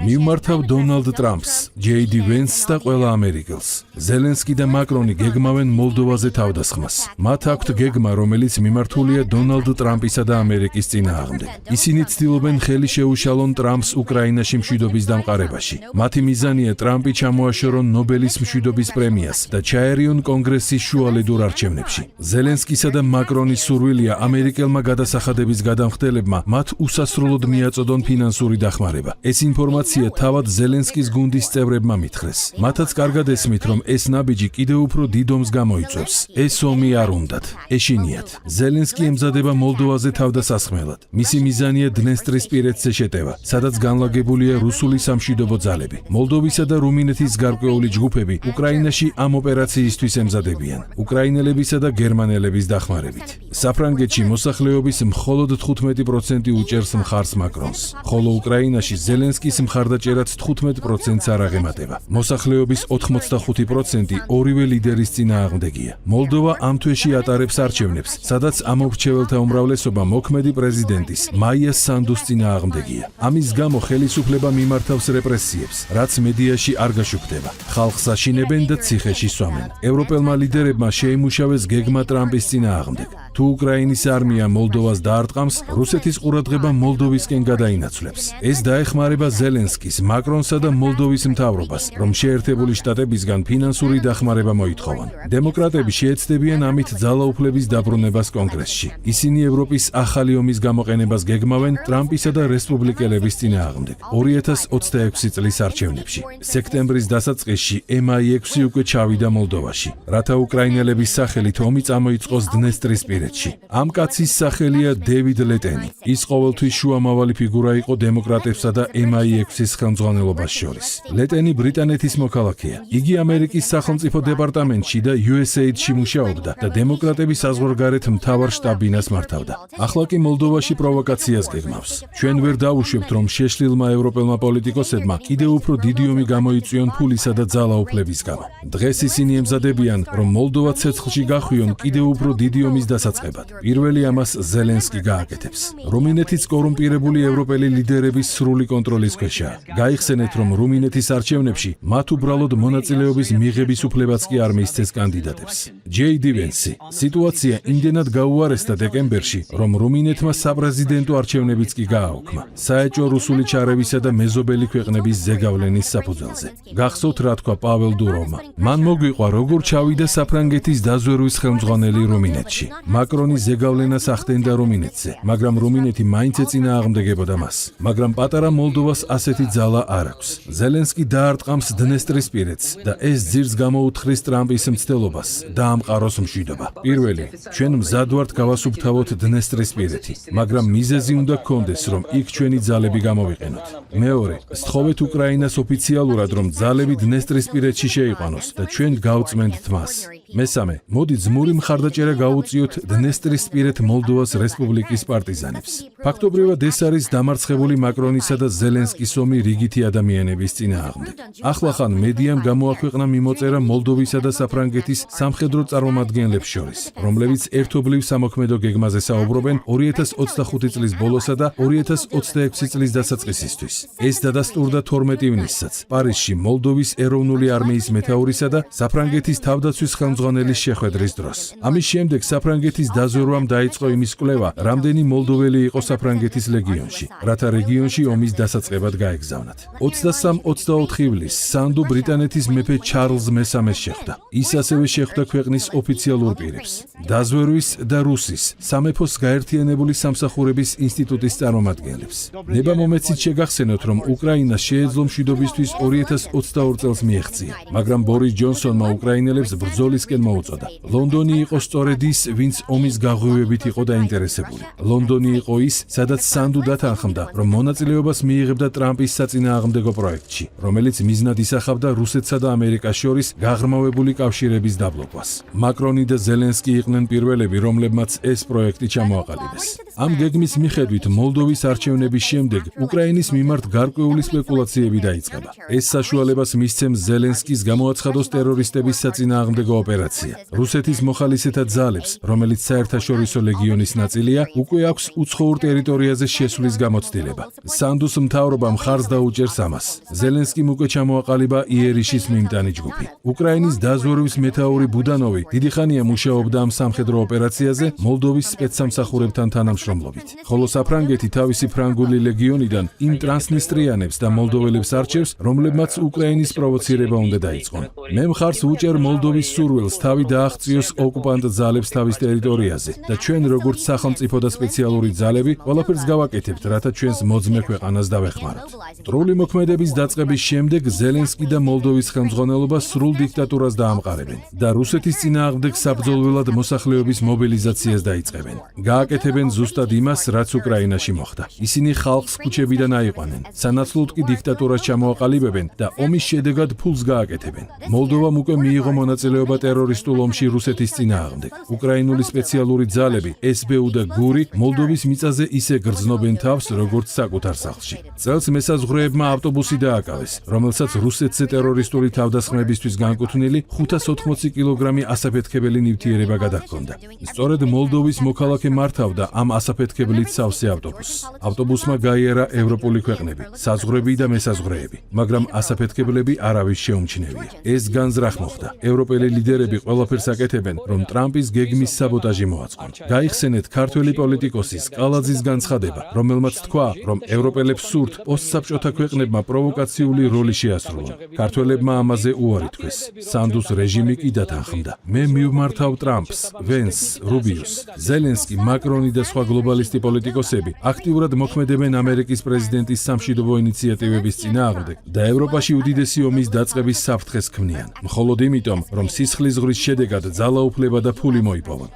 მიმართავ დონალდ ტრამპს, ჯეი დი ვენსს და ყველა ამერიკელს. ზელენსკი და მაკრონი გეგმავენ მოლდოვაზე თავდასხმას. მათ აქვთ გეგმა, რომელიც მიმართულია დონალდ ტრამპისა და ამერიკის წინააღმდეგ. ისინი ცდილობენ ხელი შეუშალონ ტრამპს უკრაინაში მშვიდობის დამყარებაში. მათი მიზანია ტრამპი ჩამოაშორონ ნობელის მშვიდობის პრემიას და ჩაერიონ კონგრესის შუალედურ არჩევნებში. ზელენსკისა და მაკრონის სურვილია ამერიკელმა გადასახადების გადამხდელებმა მათ უსასრულოდ მიაწოდონ ფინანსური დახმარება. ეს ინფორმაცია თავად ზელენსკის გუნდის წევრებმა მითხრეს. მათაც კარგად ესმით, რომ ეს ნაბიჯი კიდევ უფრო დიდ ომს გამოიწვევს. ეს ომი არ უნდათ. ეშინიათ. ზელენსკი ემზადება მოლდოვაზე თავდასასხმელად. მისი მიზანია დნესტრისპირეთზე შეტევა, სადაც განლაგებულია რუსული სამშვიდობო ძალები. მოლდოვისა და რუმინეთის გარკვეული ჯგუფები უკრაინაში ამ ოპერაციისთვის ემზადებიან. უკრაინელებისა და გერმანელების დახმარებით. საფრანგეთში მოსახლეობის მხოლოდ 15% უჭერს მხარს მაკრონს, ხოლო უკრაინაში ზელენსკის მხარდაჭერაც 15%-ს არ აღემატება. მოსახლეობის 85% ორივე ლიდერის წინააღმდეგია. მოლდოვა ამ თვეში ატარებს არჩევნებს, სადაც ამორჩეველთა უმრავლესობა მოქმედი პრეზიდენტის მაია სანდუს წინააღმდეგია. ამის გამო ხელისუფლება მიმართავს რეპრესიებს, რაც მედიაში არ გაშუქდება. ხალხს აშინებენ და ციხეში სვამენ. ევროპელმა ლიდერებმა შეიმუშავეს გეგმა ტრამპის წინააღმდეგ. თუ უკრაინის არმია მოლდოვას დაარტყამს, რუსეთის ყურადღება მოლდოვისკენ გადაინაცვლებს. ეს დაეხმარება ზელენსკის, მაკრონსა და მოლდოვის მთავრობას, რომ შეერთებული შტატებისგან ფინანსური დახმარება მოითხოვონ. დემოკრატები შეეცდებიან ამით ძალაუფლების დაბრუნებას კონგრესში. ისინი ევროპის ახალი ომის გამოყენებას გეგმავენ ტრამპისა და რესპუბლიკელების წინააღმდეგ 2026 წლის არჩევნებში. სექტემბრის დასაწყისში MI6 უკვე ჩავიდა მოლდოვაში, რათა უკრაინელების სახელით ომი წამოიწყოს დნესტრისპირეთში. ამ კაცის სახელია დევიდ ლეტენი. ის ყოველთვის შუამავალი ფიგურა იყო დემოკრატებსა და MI6-ის ხელმძღვანელობას შორის. ლეტენი ბრიტანეთის მოქალაქეა. იგი ამერიკის სახელმწიფო დეპარტამენტში და USAID-ში მუშაობდა და დემოკრატების საზღვარგარეთ მთავარ შტაბ-ბინას მართავდა. ახლა კი მოლდოვაში პროვოკაციას გეგმავს. ჩვენ ვერ დავუშვებთ, რომ შეშლილმა ევროპელმა პოლიტიკოსებმა კიდევ უფრო დიდი ომი გამოიწვიონ ფულისა და ძალაუფლების გამო. დღეს ისინი ემზადებიან, რომ მოლდოვა ცეცხლში გახვიონ კიდევ უფრო დიდი ომის დასაწყისად. პირველი ამას ზელენსკი გააკეთებს. რუმინეთის კორუმპირებული ევროპელი ლიდერების სრული კონტროლის ქვეშაა. გაიხსენეთ, რომ რუმინეთის არჩევნებში მათ უბრალოდ მონაწილეობის მიღების უფლებაც კი არ მისცეს კანდიდატებს. ჯეი დი ვენსი. სიტუაცია იმდენად გაუარესდა დეკემბერში, რომ რუმინეთმა საპრეზიდენტო არჩევნებიც კი გააუქმა. საეჭვო რუსული ჩარევისა და მეზობელი ქვეყნების ზეგავლენის საფუძველზე. გახსოვთ, რა თქვა პაվել დუროვმა. მან მოგვიყვა, როგორ ჩავიდა საფრანგეთის დაზვერვის ხელმძღვანელი რუმინეთში. მაკრონი ზეგავლენას ახდენდა რუმინეთზე, მაგრამ რუმინეთი მაინც ეწინააღმდეგებოდა მას. მაგრამ პატარა მოლდოვას ასეთი ძალა არ აქვს. ზელენსკი დაარტყამს დნესტრისპირეთს და ეს ძირს გამოუთხრის ტრამპის მცდელობას დაამყაროს მშვიდობა. პირველი, ჩვენ მზად ვართ გავასუფთავოთ დნესტრისპირეთი, მაგრამ მიზეზი უნდა გქონდეს, რომ იქ ჩვენი ძალები გამოვიყენოთ. მეორე, სთხოვეთ უკრაინას ოფიციალურად, რომ ძალები დნესტრისპირეთში შეიყვანოს და ჩვენ გავწმენთ მას. მესამე, მოდი ძმური მხარდაჭერა გაუწიოთ დნესტრისპირეთ მოლდოვას რესპუბლიკის პარტიზანებს. ფაქტობრივად ეს არის დამარცხებული მაკრონისა და ზელენსკის ომი რიგითი ადამიანების წინააღმდეგ. ახლახან მედიამ გამოაქვეყნა მიმოწერა მოლდოვისა და საფრანგეთის სამხედრო წარმომადგენლებს შორის, რომლებიც ერთობლივ სამოქმედო გეგმაზე საუბრობენ 2025 წლის ბოლოსა და 2026 წლის დასაწყისისთვის. ეს დადასტურდა 12 ივნისსაც პარიზში მოლდოვის ეროვნული არმიის მეთაურისა და საფრანგეთის თავდაცვის ხელმძღვანელის შეხვედრის დროს. ამის შემდეგ საფრანგეთის დაზვერვამ დაიწყო იმის კვლევა, რამდენი მოლდოველი იყო საფრანგეთის ლეგიონში, რათა რეგიონში ომის დასაწყებად გაეგზავნათ. 23-24 ივლისს სანდუ ბრიტანეთის მეფე ჩარლზ მესამეს შეხვდა. ის ასევე შეხვდა ქვეყნის ოფიციალურ პირებს, დაზვერვის და რუსის სამეფოს გაერთიანებული სამსახურების ინსტიტუტის წარმომადგენლებს. ნება მომეცით შეგახსენოთ, რომ უკრაინას შეეძლო მშვიდობისთვის 2022 წელს მიეღწია, მაგრამ ბორის ჯონსონმა უკრაინელებს ბრძოლისკენ მოუწოდა. ლონდონი იყო სწორედ ის, ვინც ომის გაღვივებით იყო დაინტერესებული. ლონდონი იყო ის, სადაც სანდუ დათანხმდა, რომ მონაწილეობას მიიღებდა ტრამპის საწინააღმდეგო პროექტში, რომელიც მიზნად ისახავდა რუსეთსა და ამერიკას შორის გაღრმავებული კავშირების დაბლოკვას. მაკრონი და ზელენსკი იყვნენ პირველები, რომლებმაც ეს პროექტი ჩამოაყალიბეს. ამ გეგმის მიხედვით მოლდოვის არჩევნების შემდეგ უკრაინის მიმართ გარკვეული სპეკულაციები დაიწყება. ეს საშუალებას მისცემს ზელენსკის გამოაცხადოს ტერორისტების საწინააღმდეგო ოპერაცია. ოპერაცია. რუსეთის მოხალისეთა ძალებს, რომელიც საერთაშორისო ლეგიონის ნაწილია, უკვე აქვს უცხოურ ტერიტორიაზე შესვლის გამოცდილება. სანდუს მთავრობა მხარს დაუჭერს ამას. ზელენსკიმ უკვე ჩამოაყალიბა იერიშის მიმტანი ჯგუფი. უკრაინის დაზვერვის მეთაური ბუდანოვი დიდი ხანია მუშაობდა ამ სამხედრო ოპერაციაზე მოლდოვის სპეცსამსახურებთან თანამშრომლობით. ხოლო საფრანგეთი თავისი ფრანგული ლეგიონიდან იმ ტრანსნისტრიანებს და მოლდოველებს არჩევს, რომლებმაც უკრაინის პროვოცირება უნდა დაიწყონ. მე მხარს ვუჭერ მოლდოვის სურვილს თავი დააღწიოს ოკუპანტ ძალებს თავის ტერიტორიაზე და ჩვენ როგორც სახელმწიფო და სპეციალური ძალები ყველაფერს გავაკეთებთ, რათა ჩვენს მოძმე ქვეყანას დავეხმაროთ. მტრული მოქმედების დაწყების შემდეგ ზელენსკი და მოლდოვის ხელმძღვანელობა სრულ დიქტატურას დაამყარებენ და რუსეთის წინააღმდეგ საბრძოლველად მოსახლეობის მობილიზაციას დაიწყებენ. გააკეთებენ ზუსტად იმას, რაც უკრაინაში მოხდა. ისინი ხალხს ქუჩებიდან აიყვანენ, სანაცვლოდ კი დიქტატურას ჩამოაყალიბებენ და ომის შედეგად ფულს გააკეთებენ. მოლდოვამ უკვე მიიღო მონაწილეობა ტერორისტულ ომში რუსეთის წინააღმდეგ. უკრაინული სპეციალური ძალები, SBU და გური მოლდოვის მიწაზე ისე გრძნობენ თავს, როგორც საკუთარ სახლში. წელს მესაზღვრეებმა ავტობუსი დააკავეს, რომელსაც რუსეთზე ტერორისტული თავდასხმებისთვის განკუთვნილი 580 კილოგრამი ასაფეთქებელი ნივთიერება გადაჰქონდა. სწორედ მოლდოვის მოქალაქე მართავდა ამ ასაფეთქებლით სავსე ავტობუსს. ავტობუსმა გაიარა ევროპული ქვეყნები, საზღვრები და მესაზღვრეები, მაგრამ ასაფეთქებლები არავის შეუმჩნევია. ეს განზრახ მოხდა. ევროპელი ლიდერები ყველაფერს აკეთებენ, რომ ტრამპის გეგმის საბოტაჟი მოაწყონ. გაიხსენეთ ქართველი პოლიტიკოსის კალაძის განცხადება, რომელმაც თქვა, რომ ევროპელებს სურთ პოსტსაბჭოთა ქვეყნებმა პროვოკაციული როლი შეასრულონ. ქართველებმა ამაზე უარი თქვეს. სანდუს რეჟიმი კი დათანხმდა. მე მივმართავ ტრამპს, ვენსს, რუბიოს. ზელენსკი, მაკრონი და სხვა გლობალისტი პოლიტიკოსები აქტიურად მოქმედებენ ამერიკის პრეზიდენტის სამშვიდობო ინიციატივების წინააღმდეგ და ევროპაში უდიდესი ომის დაწყების საფრთხეს ქმნიან. მხოლოდ იმიტომ, რომ სისხლის ზღვრის შედეგად ძალაუფლება და ფული მოიპოვონ.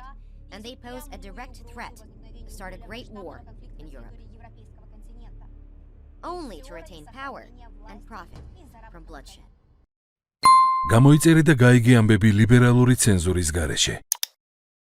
And they pose a direct threat to start a great war in Europe, only to retain power and profit from bloodshed. გამოიწერე და გაიგე ამბები ლიბერალური ცენზურის გარეშე.